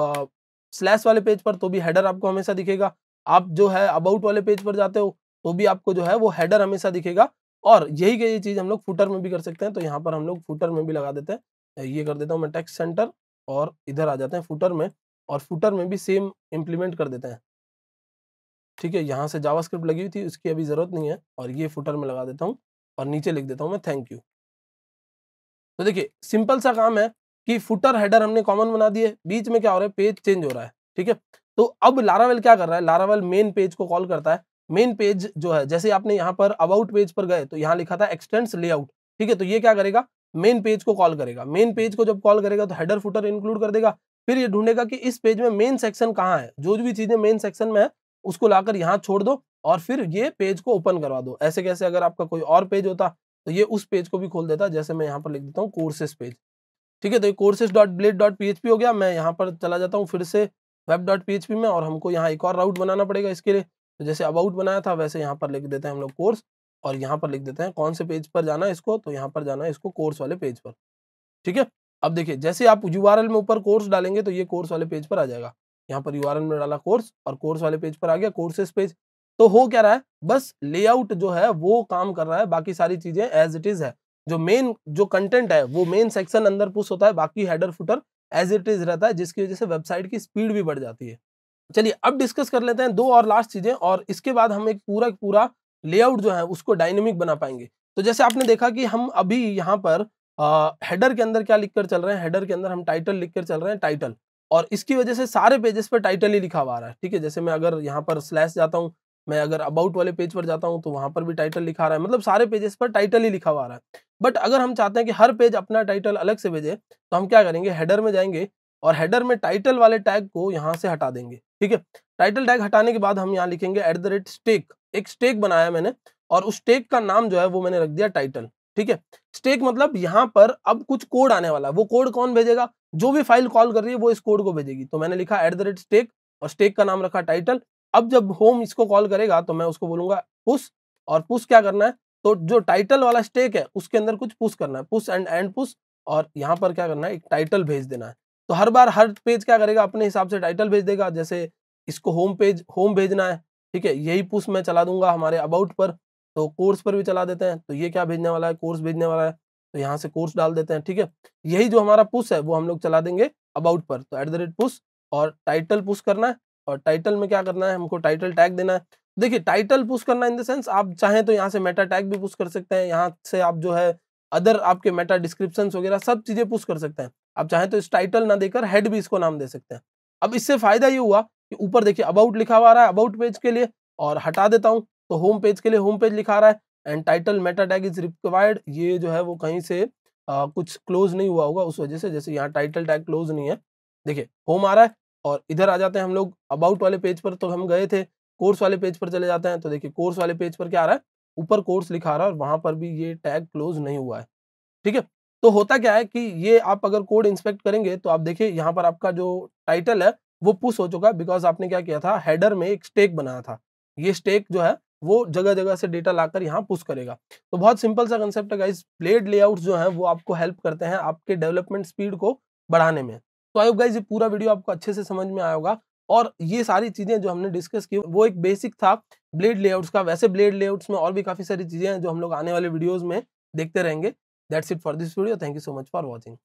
स्लैश वाले पेज पर, तो भी हेडर आपको हमेशा दिखेगा। आप जो है अबाउट वाले पेज पर जाते हो, तो भी आपको जो है वो हेडर हमेशा दिखेगा। और यही की चीज हम लोग फुटर में भी कर सकते हैं। तो यहाँ पर हम लोग फुटर में भी लगा देते हैं, ये कर देता हूँ मैं टेक्स्ट सेंटर, और इधर आ जाते हैं फुटर में, और फुटर में भी सेम इम्प्लीमेंट कर देते हैं। ठीक है, यहाँ से जावास्क्रिप्ट लगी हुई थी, उसकी अभी जरूरत नहीं है, और ये फुटर में लगा देता हूँ और नीचे लिख देता हूँ मैं थैंक यू। तो देखिए सिंपल सा काम है कि फुटर हेडर हमने कॉमन बना दिए, बीच में क्या हो रहा है, पेज चेंज हो रहा है। ठीक है, तो अब लारावेल क्या कर रहा है, लारावेल मेन पेज को कॉल करता है। मेन पेज जो है, जैसे आपने यहाँ पर अबाउट पेज पर गए तो यहाँ लिखा था एक्सटेंड्स लेआउट। ठीक है, तो ये क्या करेगा, मेन पेज को कॉल करेगा। मेन पेज को जब कॉल करेगा तो हेडर फुटर इंक्लूड कर देगा। फिर ये ढूंढेगा कि इस पेज में मेन सेक्शन कहाँ है, जो भी चीजें मेन सेक्शन में है उसको लाकर यहाँ छोड़ दो, और फिर ये पेज को ओपन करवा दो। ऐसे कैसे, अगर आपका कोई और पेज होता तो ये उस पेज को भी खोल देता। जैसे मैं यहाँ पर लिख देता हूँ कोर्सेस पेज। ठीक है, तो ये courses.blade.php हो गया। मैं यहाँ पर चला जाता हूँ फिर से web.php में, और हमको यहाँ एक और राउट बनाना पड़ेगा इसके लिए। तो जैसे अबाउट बनाया था, वैसे यहाँ पर लिख देते हैं हम लोग कोर्स, और यहाँ पर लिख देते हैं कौन से पेज पर जाना है इसको, तो यहाँ पर जाना है इसको कोर्स वाले पेज पर। ठीक है, अब देखिए जैसे आप यूआरएल में ऊपर कोर्स डालेंगे तो ये कोर्स वाले पेज पर आ जाएगा। यहाँ पर यूआरएल में डाला कोर्स, और कोर्स वाले पेज पर आ गया कोर्सेस पेज। तो हो क्या रहा है, बस लेआउट जो है वो काम कर रहा है, बाकी सारी चीजें एज इट इज है। जो मेन जो कंटेंट है वो मेन सेक्शन अंदर पुश होता है, बाकी header footer as it is रहता है, जिसकी वजह से वेबसाइट की स्पीड भी बढ़ जाती है। चलिए अब डिस्कस कर लेते हैं दो और लास्ट चीजें, और इसके बाद हम एक पूरा पूरा लेआउट जो है उसको डायनेमिक बना पाएंगे। तो जैसे आपने देखा कि हम अभी यहाँ पर हेडर के अंदर क्या लिखकर चल रहे हैं, हेडर के अंदर हम टाइटल लिखकर चल रहे हैं, टाइटल, और इसकी वजह से सारे पेजेस पर टाइटल ही लिखा हुआ आ रहा है। ठीक है, जैसे मैं अगर यहाँ पर स्लैश जाता हूँ, मैं अगर अबाउट वाले पेज पर जाता हूँ तो वहां पर भी टाइटल लिखा आ रहा है, मतलब सारे पेजेस पर टाइटल ही लिखा हुआ आ रहा है। बट अगर हम चाहते हैं कि हर पेज अपना टाइटल अलग से भेजे, तो हम क्या करेंगे, हेडर में जाएंगे और हेडर में टाइटल वाले टैग को यहाँ से हटा देंगे। ठीक है, टाइटल टैग हटाने के बाद हम यहाँ लिखेंगे @स्टेक। एक स्टेक बनाया मैंने, और उस स्टेक का नाम जो है वो मैंने रख दिया टाइटल। ठीक है, स्टेक मतलब यहाँ पर अब कुछ कोड आने वाला है, वो कोड कौन भेजेगा, जो भी फाइल कॉल कर रही है वो इस कोड को भेजेगी। तो मैंने लिखा @स्टेक और स्टेक का नाम रखा टाइटल। अब जब होम इसको कॉल करेगा तो मैं उसको बोलूंगा पुश, और पुश क्या करना है, तो जो टाइटल वाला स्टेक है उसके अंदर कुछ पुश करना है, पुश एंड पुश, और यहाँ पर क्या करना है, एक टाइटल भेज देना है। तो हर बार हर पेज क्या करेगा, अपने हिसाब से टाइटल भेज देगा। जैसे इसको होम भेजना है, ठीक है, यही पुश मैं चला दूंगा हमारे अबाउट पर, तो कोर्स पर भी चला देते हैं। तो ये क्या भेजने वाला है, कोर्स भेजने वाला है, तो यहाँ से कोर्स डाल देते हैं। ठीक है, यही जो हमारा पुश है वो हम लोग चला देंगे अबाउट पर, तो @पुश, और टाइटल पुश करना है, और टाइटल में क्या करना है, हमको टाइटल टैग देना है। देखिए टाइटल पुश करना इन द सेंस, आप चाहें तो यहाँ से मेटा टैग भी पुश कर सकते हैं, यहाँ से आप जो है अदर आपके मेटा डिस्क्रिप्शन वगैरह सब चीजें पुश कर सकते हैं। आप चाहें तो इस टाइटल ना देकर हेड भी इसको नाम दे सकते हैं। अब इससे फायदा ये हुआ कि ऊपर देखिए अबाउट लिखा हुआ आ रहा है अबाउट पेज के लिए, और हटा देता हूँ तो होम पेज के लिए होम पेज लिखा आ रहा है, and title Meta tag is required. ये जो है वो कहीं से कुछ क्लोज नहीं हुआ होगा उस वजह से, जैसे यहाँ टाइटल टैग क्लोज नहीं है। देखिए होम आ रहा है, और इधर आ जाते हैं हम लोग अबाउट वाले पेज पर, तो हम गए थे कोर्स वाले पेज पर चले जाते हैं। तो देखिए कोर्स वाले पेज पर क्या आ रहा है, ऊपर कोर्स लिखा आ रहा है, और वहां पर भी ये टैग क्लोज नहीं हुआ है। ठीक है, तो होता क्या है कि ये आप अगर कोड इंस्पेक्ट करेंगे तो आप देखिए यहाँ पर आपका जो टाइटल है वो पुश हो चुका है, बिकॉज आपने क्या किया था, हेडर में एक स्टेक बनाया था। ये स्टेक जो है वो जगह-जगह से डेटा लाकर यहाँ पुश करेगा। तो बहुत सिंपल सा कंसेप्ट है गाइस, ब्लेड लेआउट्स जो हैं वो आपको हेल्प करते हैं आपके डेवलपमेंट स्पीड को बढ़ाने में। तो आई होप गाइस ये पूरा वीडियो आपको अच्छे से समझ में आया होगा और ये सारी चीज़ें जो हमने डिस्कस की वो एक बेसिक था ब्लेड लेआउट्स का। वैसे ब्लेड लेआउट्स में और भी काफ़ी सारी चीज़ें हैं जो हम लोग आने वाले वीडियोज़ में देखते रहेंगे। That's it for this video. Thank you so much for watching.